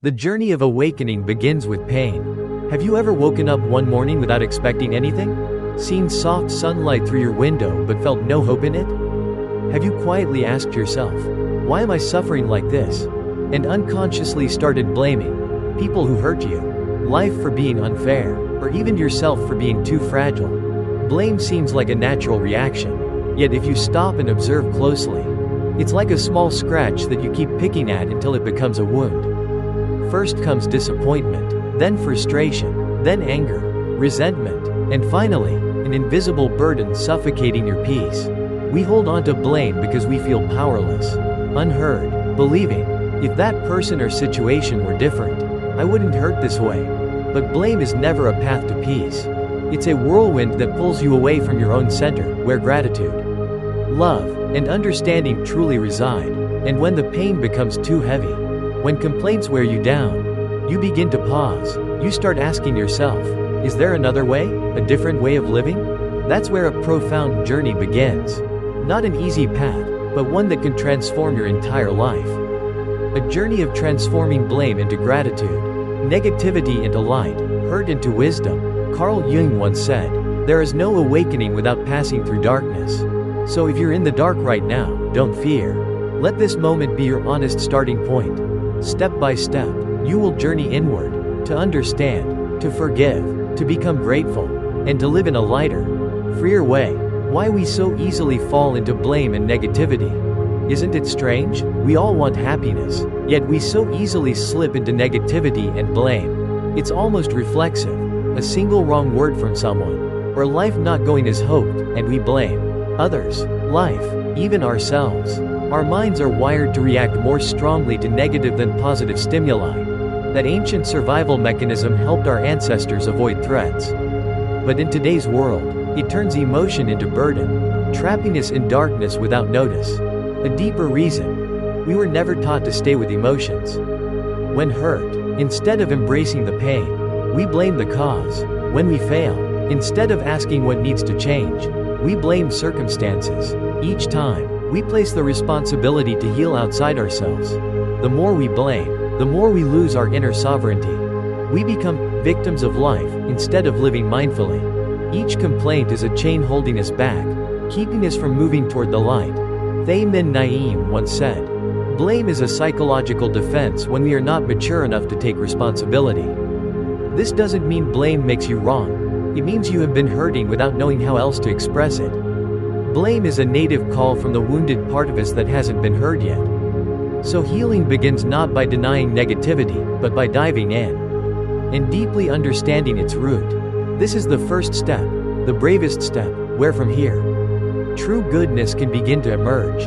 The journey of awakening begins with pain. Have you ever woken up one morning without expecting anything? Seen soft sunlight through your window but felt no hope in it? Have you quietly asked yourself, why am I suffering like this? And unconsciously started blaming people who hurt you, life for being unfair, or even yourself for being too fragile. Blame seems like a natural reaction, yet if you stop and observe closely, it's like a small scratch that you keep picking at until it becomes a wound. First comes disappointment, then frustration, then anger, resentment, and finally, an invisible burden suffocating your peace. We hold on to blame because we feel powerless, unheard, believing, if that person or situation were different, I wouldn't hurt this way. But blame is never a path to peace. It's a whirlwind that pulls you away from your own center, where gratitude, love, and understanding truly reside. And when the pain becomes too heavy, when complaints wear you down, you begin to pause. You start asking yourself, is there another way? A different way of living? That's where a profound journey begins. Not an easy path, but one that can transform your entire life. A journey of transforming blame into gratitude, negativity into light, hurt into wisdom. Carl Jung once said, there is no awakening without passing through darkness. So if you're in the dark right now, don't fear. Let this moment be your honest starting point. Step by step, you will journey inward, to understand, to forgive, to become grateful, and to live in a lighter, freer way. Why we so easily fall into blame and negativity? Isn't it strange? We all want happiness, yet we so easily slip into negativity and blame. It's almost reflexive. A single wrong word from someone, or life not going as hoped, and we blame others, life, even ourselves. Our minds are wired to react more strongly to negative than positive stimuli. That ancient survival mechanism helped our ancestors avoid threats. But in today's world, it turns emotion into burden, trapping us in darkness without notice. A deeper reason, we were never taught to stay with emotions. When hurt, instead of embracing the pain, we blame the cause. When we fail, instead of asking what needs to change, we blame circumstances. Each time, we place the responsibility to heal outside ourselves. The more we blame, the more we lose our inner sovereignty. We become victims of life instead of living mindfully. Each complaint is a chain holding us back, keeping us from moving toward the light. Thay Minh Naim once said, blame is a psychological defense when we are not mature enough to take responsibility. This doesn't mean blame makes you wrong. It means you have been hurting without knowing how else to express it. Blame is a native call from the wounded part of us that hasn't been heard yet. So healing begins not by denying negativity, but by diving in and deeply understanding its root. This is the first step, the bravest step, where from here, true goodness can begin to emerge.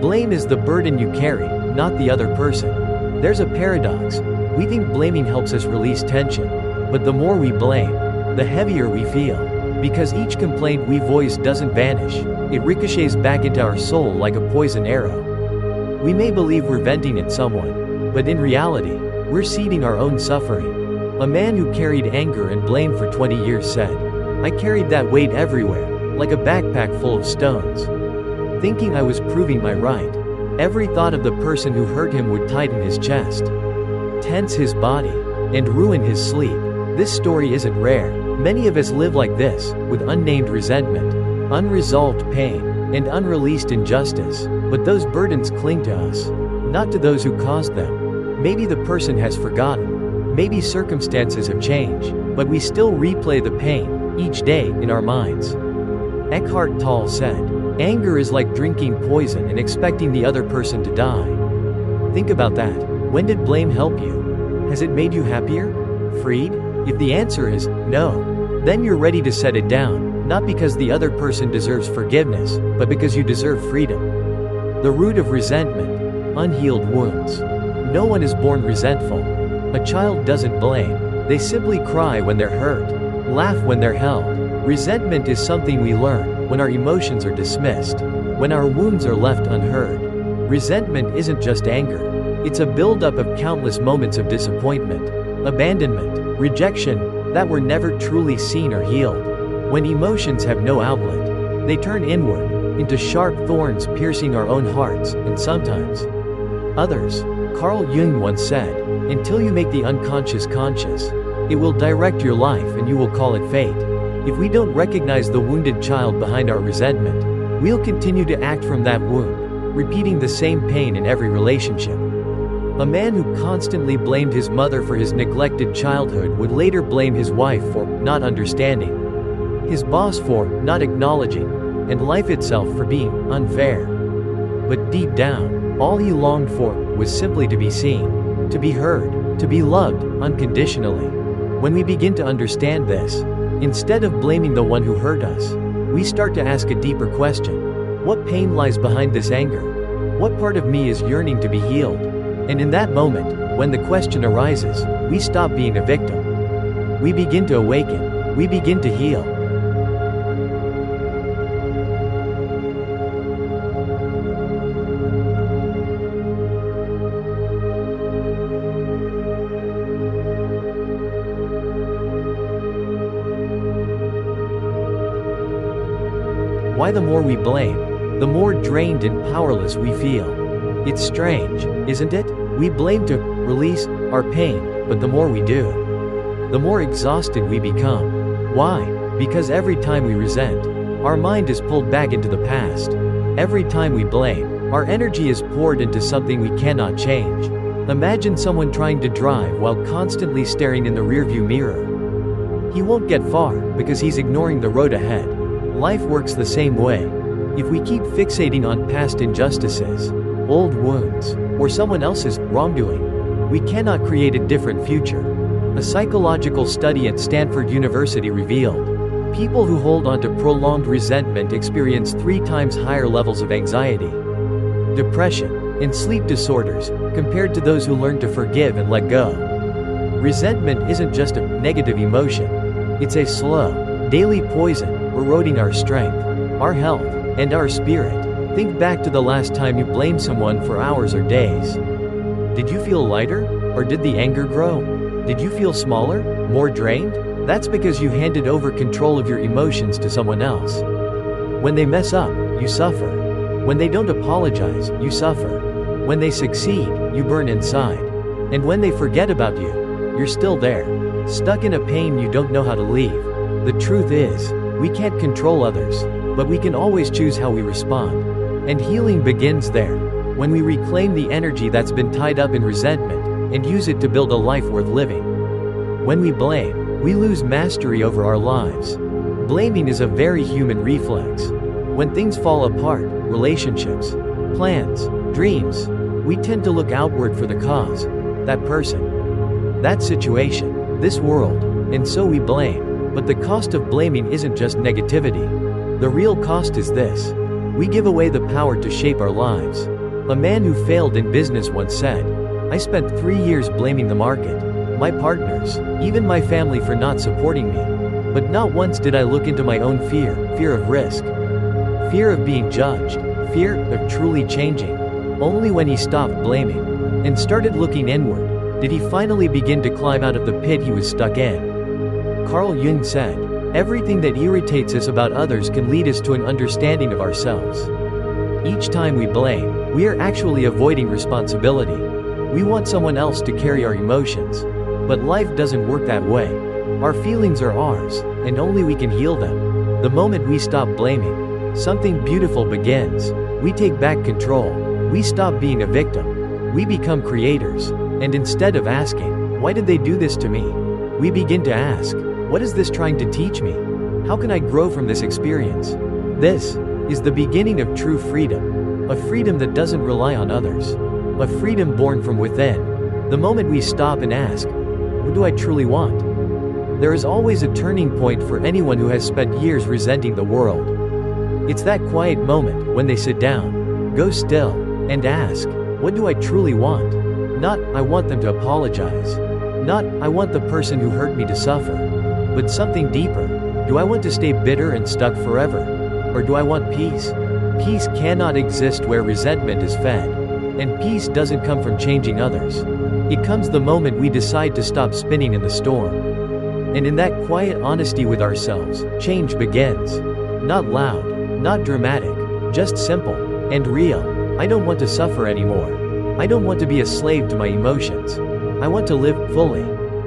Blame is the burden you carry, not the other person. There's a paradox. We think blaming helps us release tension, but the more we blame, the heavier we feel. Because each complaint we voice doesn't vanish, it ricochets back into our soul like a poison arrow. We may believe we're venting at someone, but in reality, we're seeding our own suffering. A man who carried anger and blame for 20 years said, I carried that weight everywhere, like a backpack full of stones. Thinking I was proving my right. Every thought of the person who hurt him would tighten his chest, tense his body, and ruin his sleep. This story isn't rare. Many of us live like this, with unnamed resentment, unresolved pain, and unreleased injustice. But those burdens cling to us, not to those who caused them. Maybe the person has forgotten, maybe circumstances have changed, but we still replay the pain, each day, in our minds. Eckhart Tolle said, anger is like drinking poison and expecting the other person to die. Think about that. When did blame help you? Has it made you happier? Freed? If the answer is no, then you're ready to set it down, not because the other person deserves forgiveness, but because you deserve freedom. The root of resentment, unhealed wounds. No one is born resentful. A child doesn't blame. They simply cry when they're hurt, laugh when they're held. Resentment is something we learn when our emotions are dismissed, when our wounds are left unheard. Resentment isn't just anger. It's a buildup of countless moments of disappointment, abandonment, rejection, that were never truly seen or healed. When emotions have no outlet, they turn inward, into sharp thorns piercing our own hearts, and sometimes others. Carl Jung once said, Until you make the unconscious conscious, it will direct your life and you will call it fate. If we don't recognize the wounded child behind our resentment, we'll continue to act from that wound, repeating the same pain in every relationship. A man who constantly blamed his mother for his neglected childhood would later blame his wife for not understanding, his boss for not acknowledging, and life itself for being unfair. But deep down, all he longed for was simply to be seen, to be heard, to be loved unconditionally. When we begin to understand this, instead of blaming the one who hurt us, we start to ask a deeper question. What pain lies behind this anger? What part of me is yearning to be healed? And in that moment, when the question arises, we stop being a victim. We begin to awaken. We begin to heal. Why the more we blame, the more drained and powerless we feel. It's strange, isn't it? We blame to release our pain, but the more we do, the more exhausted we become. Why? Because every time we resent, our mind is pulled back into the past. Every time we blame, our energy is poured into something we cannot change. Imagine someone trying to drive while constantly staring in the rearview mirror. He won't get far because he's ignoring the road ahead. Life works the same way. If we keep fixating on past injustices, old wounds, or someone else's wrongdoing, we cannot create a different future. A psychological study at Stanford University revealed people who hold on to prolonged resentment experience 3 times higher levels of anxiety, depression, and sleep disorders compared to those who learn to forgive and let go. Resentment isn't just a negative emotion, it's a slow, daily poison eroding our strength, our health, and our spirit. Think back to the last time you blamed someone for hours or days. Did you feel lighter? Or did the anger grow? Did you feel smaller? More drained? That's because you handed over control of your emotions to someone else. When they mess up, you suffer. When they don't apologize, you suffer. When they succeed, you burn inside. And when they forget about you, you're still there, stuck in a pain you don't know how to leave. The truth is, we can't control others, but we can always choose how we respond. And healing begins there, when we reclaim the energy that's been tied up in resentment, and use it to build a life worth living. When we blame, we lose mastery over our lives. Blaming is a very human reflex. When things fall apart, relationships, plans, dreams, we tend to look outward for the cause, that person, that situation, this world, and so we blame. But the cost of blaming isn't just negativity. The real cost is this. We give away the power to shape our lives. A man who failed in business once said, "I spent 3 years blaming the market, my partners, even my family for not supporting me. But not once did I look into my own fear of risk, fear of being judged, fear of truly changing." Only when he stopped blaming and started looking inward, did he finally begin to climb out of the pit he was stuck in. Carl Jung said, "Everything that irritates us about others can lead us to an understanding of ourselves." Each time we blame, we are actually avoiding responsibility. We want someone else to carry our emotions. But life doesn't work that way. Our feelings are ours, and only we can heal them. The moment we stop blaming, something beautiful begins. We take back control. We stop being a victim. We become creators. And instead of asking, "Why did they do this to me?" we begin to ask, "What is this trying to teach me? How can I grow from this experience?" This is the beginning of true freedom. A freedom that doesn't rely on others. A freedom born from within. The moment we stop and ask, "What do I truly want?" There is always a turning point for anyone who has spent years resenting the world. It's that quiet moment when they sit down, go still, and ask, "What do I truly want?" Not, "I want them to apologize." Not, "I want the person who hurt me to suffer." But something deeper. Do I want to stay bitter and stuck forever? Or do I want peace? Peace cannot exist where resentment is fed. And peace doesn't come from changing others. It comes the moment we decide to stop spinning in the storm. And in that quiet honesty with ourselves, change begins. Not loud, not dramatic, just simple and real. I don't want to suffer anymore. I don't want to be a slave to my emotions. I want to live fully,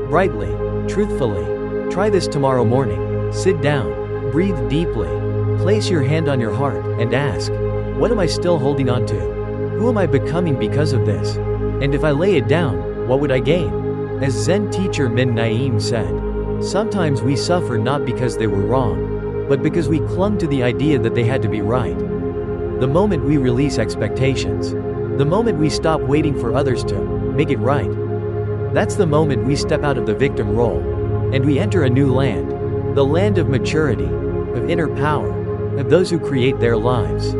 brightly, truthfully. Try this tomorrow morning. Sit down, breathe deeply, place your hand on your heart, and ask, what am I still holding on to? Who am I becoming because of this? And if I lay it down, what would I gain? As Zen teacher Min Naeem said, sometimes we suffer not because they were wrong, but because we clung to the idea that they had to be right. The moment we release expectations, the moment we stop waiting for others to make it right, that's the moment we step out of the victim role, and we enter a new land, the land of maturity, of inner power, of those who create their lives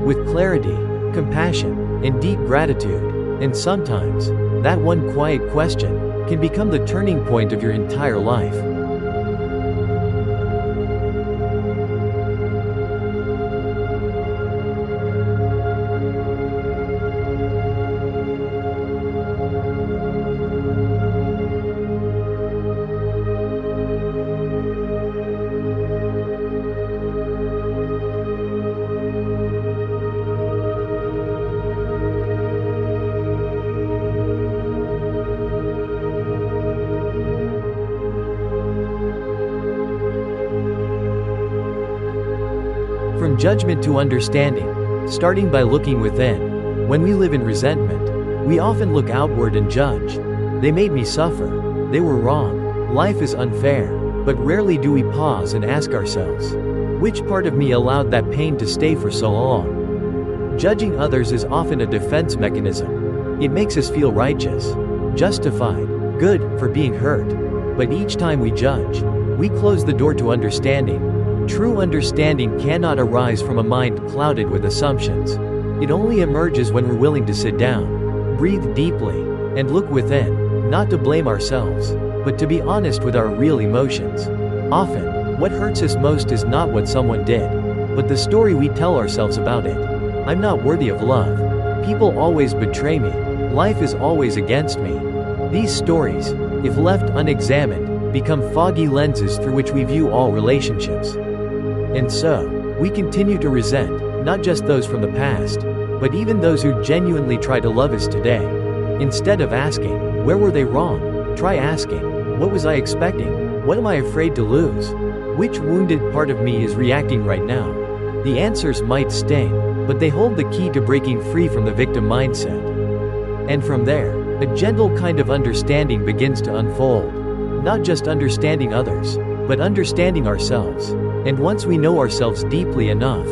with clarity, compassion, and deep gratitude. And sometimes, that one quiet question can become the turning point of your entire life. From judgment to understanding, starting by looking within. When we live in resentment, we often look outward and judge. They made me suffer. They were wrong. Life is unfair. But rarely do we pause and ask ourselves, which part of me allowed that pain to stay for so long? Judging others is often a defense mechanism. It makes us feel righteous, justified, good for being hurt. But each time we judge, we close the door to understanding. True understanding cannot arise from a mind clouded with assumptions. It only emerges when we're willing to sit down, breathe deeply, and look within, not to blame ourselves, but to be honest with our real emotions. Often, what hurts us most is not what someone did, but the story we tell ourselves about it. I'm not worthy of love. People always betray me. Life is always against me. These stories, if left unexamined, become foggy lenses through which we view all relationships. And so, we continue to resent, not just those from the past, but even those who genuinely try to love us today. Instead of asking, where were they wrong? Try asking, what was I expecting? What am I afraid to lose? Which wounded part of me is reacting right now? The answers might sting, but they hold the key to breaking free from the victim mindset. And from there, a gentle kind of understanding begins to unfold. Not just understanding others, but understanding ourselves. And once we know ourselves deeply enough,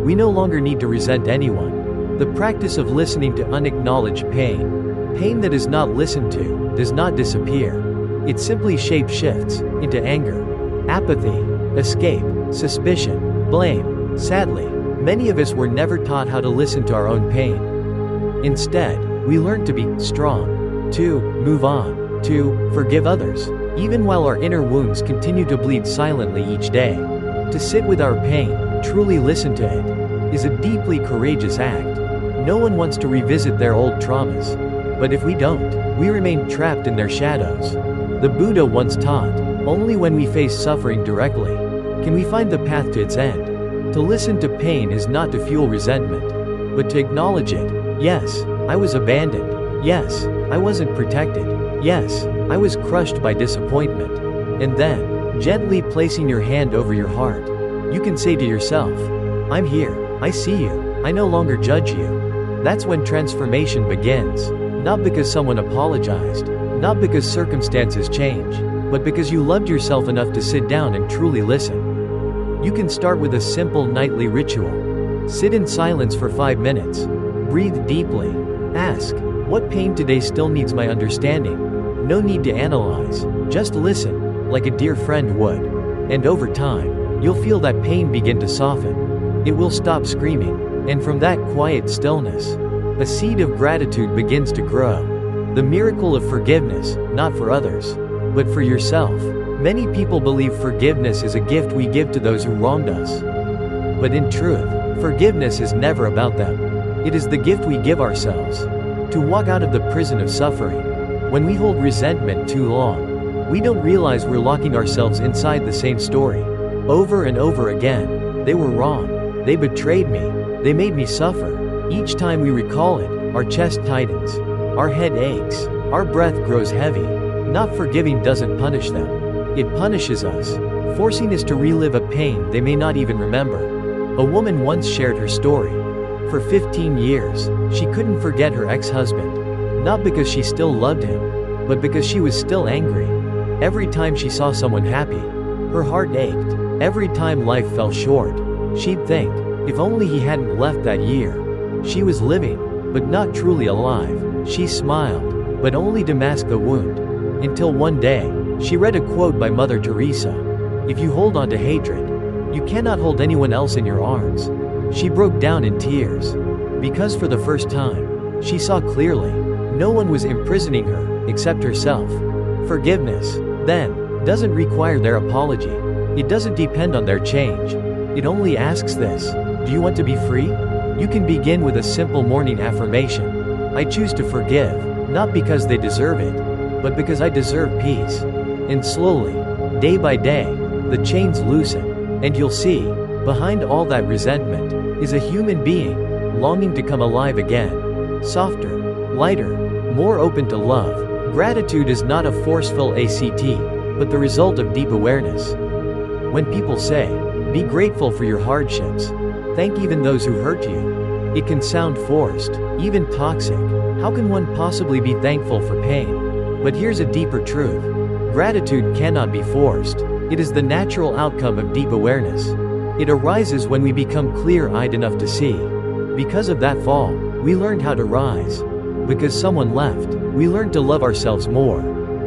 we no longer need to resent anyone. The practice of listening to unacknowledged pain that is not listened to, does not disappear. It simply shape-shifts into anger, apathy, escape, suspicion, blame. Sadly, many of us were never taught how to listen to our own pain. Instead, we learned to be strong, to move on, to forgive others, even while our inner wounds continue to bleed silently each day. To sit with our pain, truly listen to it, is a deeply courageous act. No one wants to revisit their old traumas. But if we don't, we remain trapped in their shadows. The Buddha once taught, only when we face suffering directly can we find the path to its end. To listen to pain is not to fuel resentment, but to acknowledge it. Yes, I was abandoned. Yes, I wasn't protected. Yes, I was crushed by disappointment. And then, gently placing your hand over your heart, you can say to yourself, I'm here, I see you, I no longer judge you. That's when transformation begins. Not because someone apologized, not because circumstances change, but because you loved yourself enough to sit down and truly listen. You can start with a simple nightly ritual. Sit in silence for 5 minutes. Breathe deeply. Ask, what pain today still needs my understanding? No need to analyze, just listen, like a dear friend would. And over time, you'll feel that pain begin to soften. It will stop screaming, and from that quiet stillness, a seed of gratitude begins to grow. The miracle of forgiveness, not for others, but for yourself. Many people believe forgiveness is a gift we give to those who wronged us. But in truth, forgiveness is never about them. It is the gift we give ourselves to walk out of the prison of suffering. When we hold resentment too long, we don't realize we're locking ourselves inside the same story. Over and over again, they were wrong. They betrayed me. They made me suffer. Each time we recall it, our chest tightens. Our head aches. our breath grows heavy. Not forgiving doesn't punish them. It punishes us, forcing us to relive a pain they may not even remember. A woman once shared her story. For 15 years, she couldn't forget her ex-husband. Not because she still loved him, but because she was still angry. Every time she saw someone happy, her heart ached. Every time life fell short, she'd think, if only he hadn't left that year. She was living, but not truly alive. She smiled, but only to mask the wound. Until one day, she read a quote by Mother Teresa. If you hold on to hatred, you cannot hold anyone else in your arms. She broke down in tears. Because for the first time, she saw clearly. No one was imprisoning her, except herself. Forgiveness, then, doesn't require their apology. It doesn't depend on their change. It only asks this: do you want to be free? You can begin with a simple morning affirmation. I choose to forgive, not because they deserve it, but because I deserve peace. And slowly, day by day, the chains loosen, and you'll see, behind all that resentment, is a human being, longing to come alive again. Softer, lighter, more open to love. Gratitude is not a forceful act, but the result of deep awareness. When people say, be grateful for your hardships, thank even those who hurt you, it can sound forced, even toxic. How can one possibly be thankful for pain? But here's a deeper truth. Gratitude cannot be forced. It is the natural outcome of deep awareness. It arises when we become clear-eyed enough to see. Because of that fall, we learned how to rise. Because someone left, we learned to love ourselves more.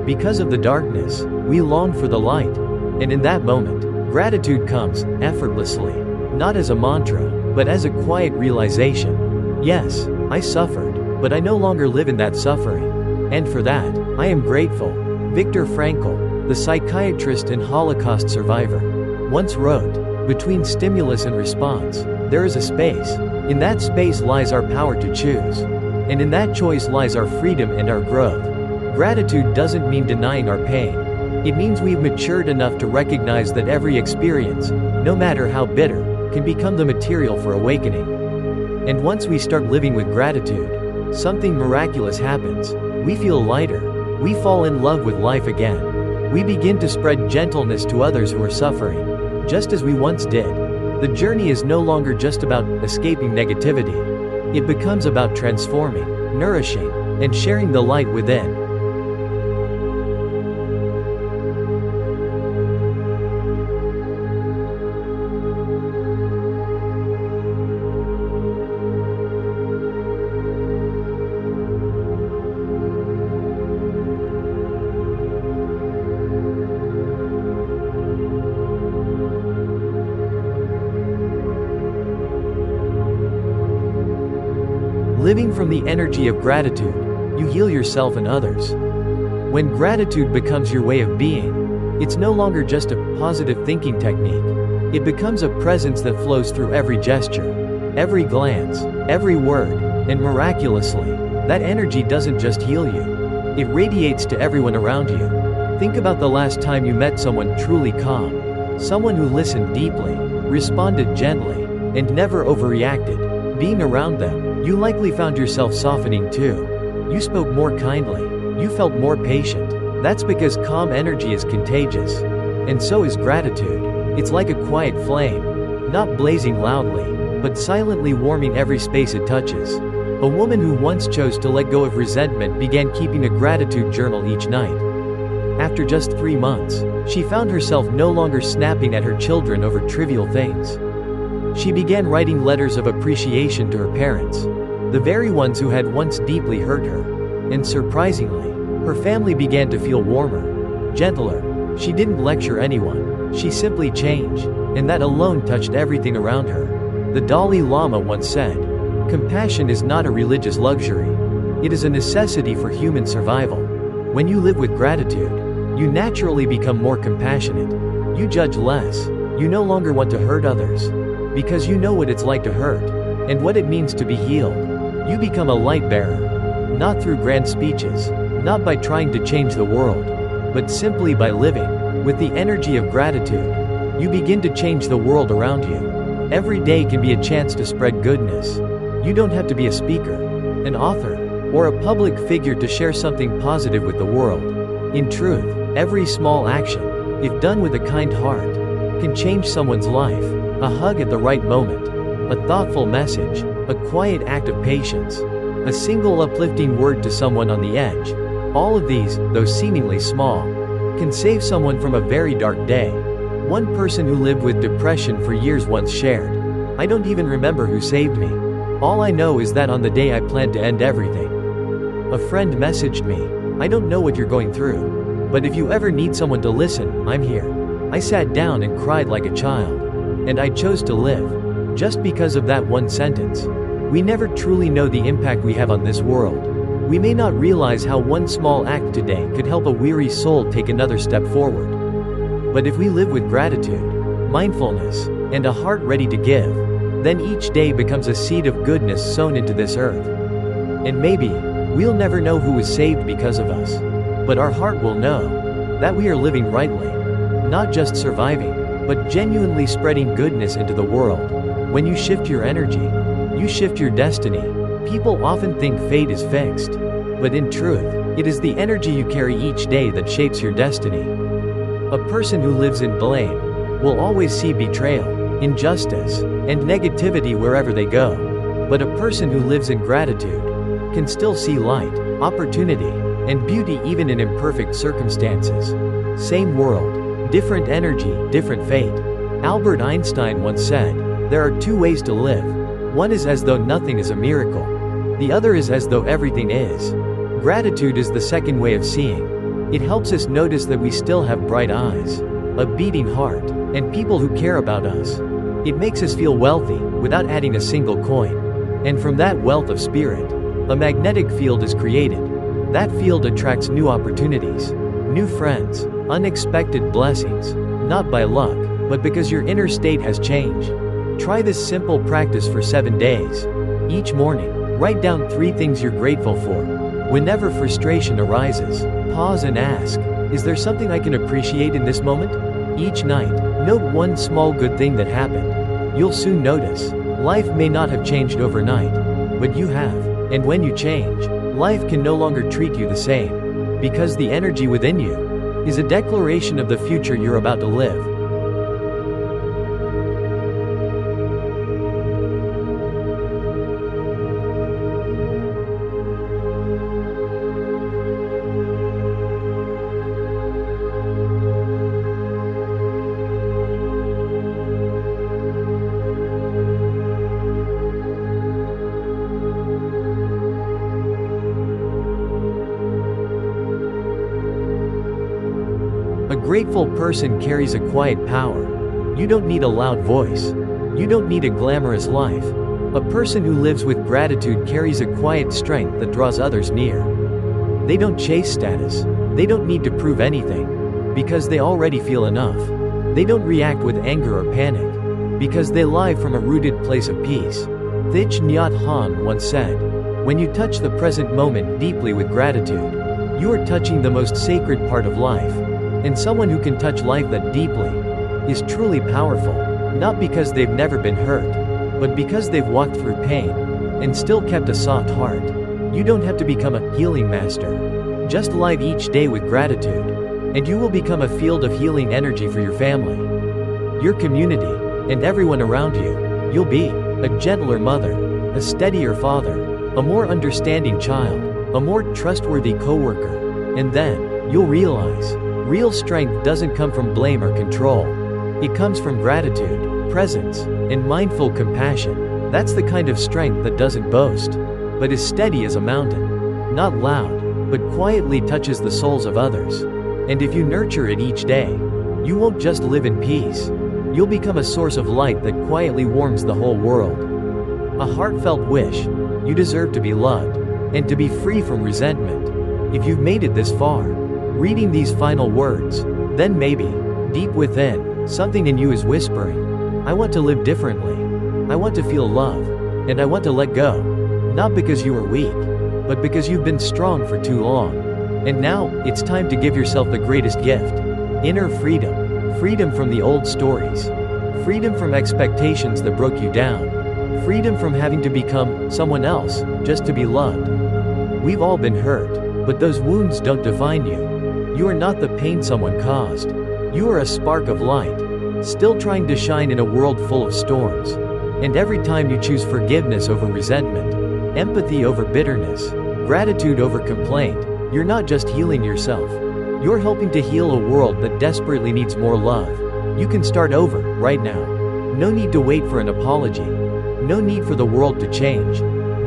Because of the darkness, we longed for the light. And in that moment, gratitude comes, effortlessly. Not as a mantra, but as a quiet realization. Yes, I suffered, but I no longer live in that suffering. And for that, I am grateful. Viktor Frankl, the psychiatrist and Holocaust survivor, once wrote, between stimulus and response, there is a space. In that space lies our power to choose. And in that choice lies our freedom and our growth. Gratitude doesn't mean denying our pain. It means we've matured enough to recognize that every experience, no matter how bitter, can become the material for awakening. And once we start living with gratitude, something miraculous happens. We feel lighter. We fall in love with life again. We begin to spread gentleness to others who are suffering, just as we once did. The journey is no longer just about escaping negativity. It becomes about transforming, nourishing, and sharing the light within. Living from the energy of gratitude, you heal yourself and others. When gratitude becomes your way of being, it's no longer just a positive thinking technique. It becomes a presence that flows through every gesture, every glance, every word, and miraculously, that energy doesn't just heal you. It radiates to everyone around you. Think about the last time you met someone truly calm, someone who listened deeply, responded gently, and never overreacted. Being around them, you likely found yourself softening too. You spoke more kindly. You felt more patient. That's because calm energy is contagious. And so is gratitude. It's like a quiet flame, not blazing loudly, but silently warming every space it touches. A woman who once chose to let go of resentment began keeping a gratitude journal each night. After just 3 months, she found herself no longer snapping at her children over trivial things. She began writing letters of appreciation to her parents, the very ones who had once deeply hurt her. And surprisingly, her family began to feel warmer, gentler. She didn't lecture anyone, she simply changed, and that alone touched everything around her. The Dalai Lama once said, "Compassion is not a religious luxury. It is a necessity for human survival." When you live with gratitude, you naturally become more compassionate. You judge less. You no longer want to hurt others, because you know what it's like to hurt, and what it means to be healed. You become a light bearer, not through grand speeches, not by trying to change the world, but simply by living with the energy of gratitude. You begin to change the world around you. Every day can be a chance to spread goodness. You don't have to be a speaker, an author, or a public figure to share something positive with the world. In truth, every small action, if done with a kind heart, can change someone's life. A hug at the right moment, a thoughtful message, a quiet act of patience, a single uplifting word to someone on the edge. All of these, though seemingly small, can save someone from a very dark day. One person who lived with depression for years once shared, "I don't even remember who saved me. All I know is that on the day I planned to end everything." A friend messaged me, "I don't know what you're going through, but if you ever need someone to listen, I'm here." I sat down and cried like a child. And I chose to live. Just because of that one sentence. We never truly know the impact we have on this world. We may not realize how one small act today could help a weary soul take another step forward. But if we live with gratitude, mindfulness, and a heart ready to give, then each day becomes a seed of goodness sown into this earth. And maybe, we'll never know who was saved because of us. But our heart will know that we are living rightly. Not just surviving, but genuinely spreading goodness into the world. When you shift your energy, you shift your destiny. People often think fate is fixed. But in truth, it is the energy you carry each day that shapes your destiny. A person who lives in blame will always see betrayal, injustice, and negativity wherever they go. But a person who lives in gratitude can still see light, opportunity, and beauty even in imperfect circumstances. Same world, different energy, different fate. Albert Einstein once said, "There are two ways to live. One is as though nothing is a miracle. The other is as though everything is." Gratitude is the second way of seeing. It helps us notice that we still have bright eyes, a beating heart, and people who care about us. It makes us feel wealthy, without adding a single coin. And from that wealth of spirit, a magnetic field is created. That field attracts new opportunities, new friends, unexpected blessings, not by luck, but because your inner state has changed. Try this simple practice for 7 days. Each morning, write down 3 things you're grateful for. Whenever frustration arises, pause and ask, "Is there something I can appreciate in this moment?" Each night, note one small good thing that happened. You'll soon notice, life may not have changed overnight, but you have. And when you change, life can no longer treat you the same. Because the energy within you is a declaration of the future you're about to live. A grateful person carries a quiet power. You don't need a loud voice. You don't need a glamorous life. A person who lives with gratitude carries a quiet strength that draws others near. They don't chase status. They don't need to prove anything, because they already feel enough. They don't react with anger or panic, because they live from a rooted place of peace. Thich Nhat Hanh once said, "When you touch the present moment deeply with gratitude, you are touching the most sacred part of life." And someone who can touch life that deeply is truly powerful, not because they've never been hurt, but because they've walked through pain and still kept a soft heart. You don't have to become a healing master. Just live each day with gratitude, and you will become a field of healing energy for your family, your community, and everyone around you. You'll be a gentler mother, a steadier father, a more understanding child, a more trustworthy coworker, and then you'll realize real strength doesn't come from blame or control. It comes from gratitude, presence, and mindful compassion. That's the kind of strength that doesn't boast, but is steady as a mountain. Not loud, but quietly touches the souls of others. And if you nurture it each day, you won't just live in peace. You'll become a source of light that quietly warms the whole world. A heartfelt wish. You deserve to be loved, and to be free from resentment. If you've made it this far, reading these final words, then maybe, deep within, something in you is whispering, "I want to live differently. I want to feel love. And I want to let go." Not because you are weak, but because you've been strong for too long. And now, it's time to give yourself the greatest gift. Inner freedom. Freedom from the old stories. Freedom from expectations that broke you down. Freedom from having to become someone else, just to be loved. We've all been hurt, but those wounds don't define you. You are not the pain someone caused. You are a spark of light, still trying to shine in a world full of storms. And every time you choose forgiveness over resentment, empathy over bitterness, gratitude over complaint, you're not just healing yourself. You're helping to heal a world that desperately needs more love. You can start over, right now. No need to wait for an apology. No need for the world to change.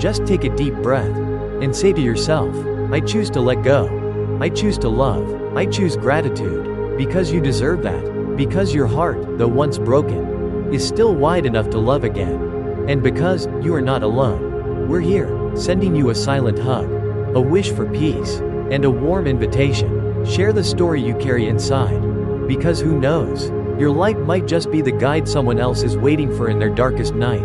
Just take a deep breath and say to yourself, I choose to let go. I choose to love. I choose gratitude. Because you deserve that. Because your heart, though once broken, is still wide enough to love again. And because you are not alone. We're here, sending you a silent hug, a wish for peace, and a warm invitation. Share the story you carry inside. Because who knows? Your light might just be the guide someone else is waiting for in their darkest night.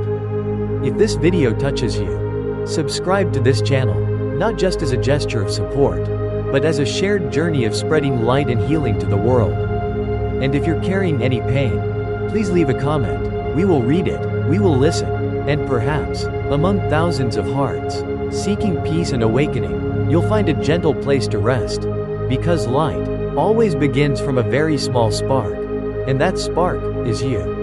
If this video touches you, subscribe to this channel, not just as a gesture of support, but as a shared journey of spreading light and healing to the world. And if you're carrying any pain, please leave a comment. We will read it, we will listen, and perhaps, among thousands of hearts seeking peace and awakening, you'll find a gentle place to rest. Because light always begins from a very small spark, and that spark is you.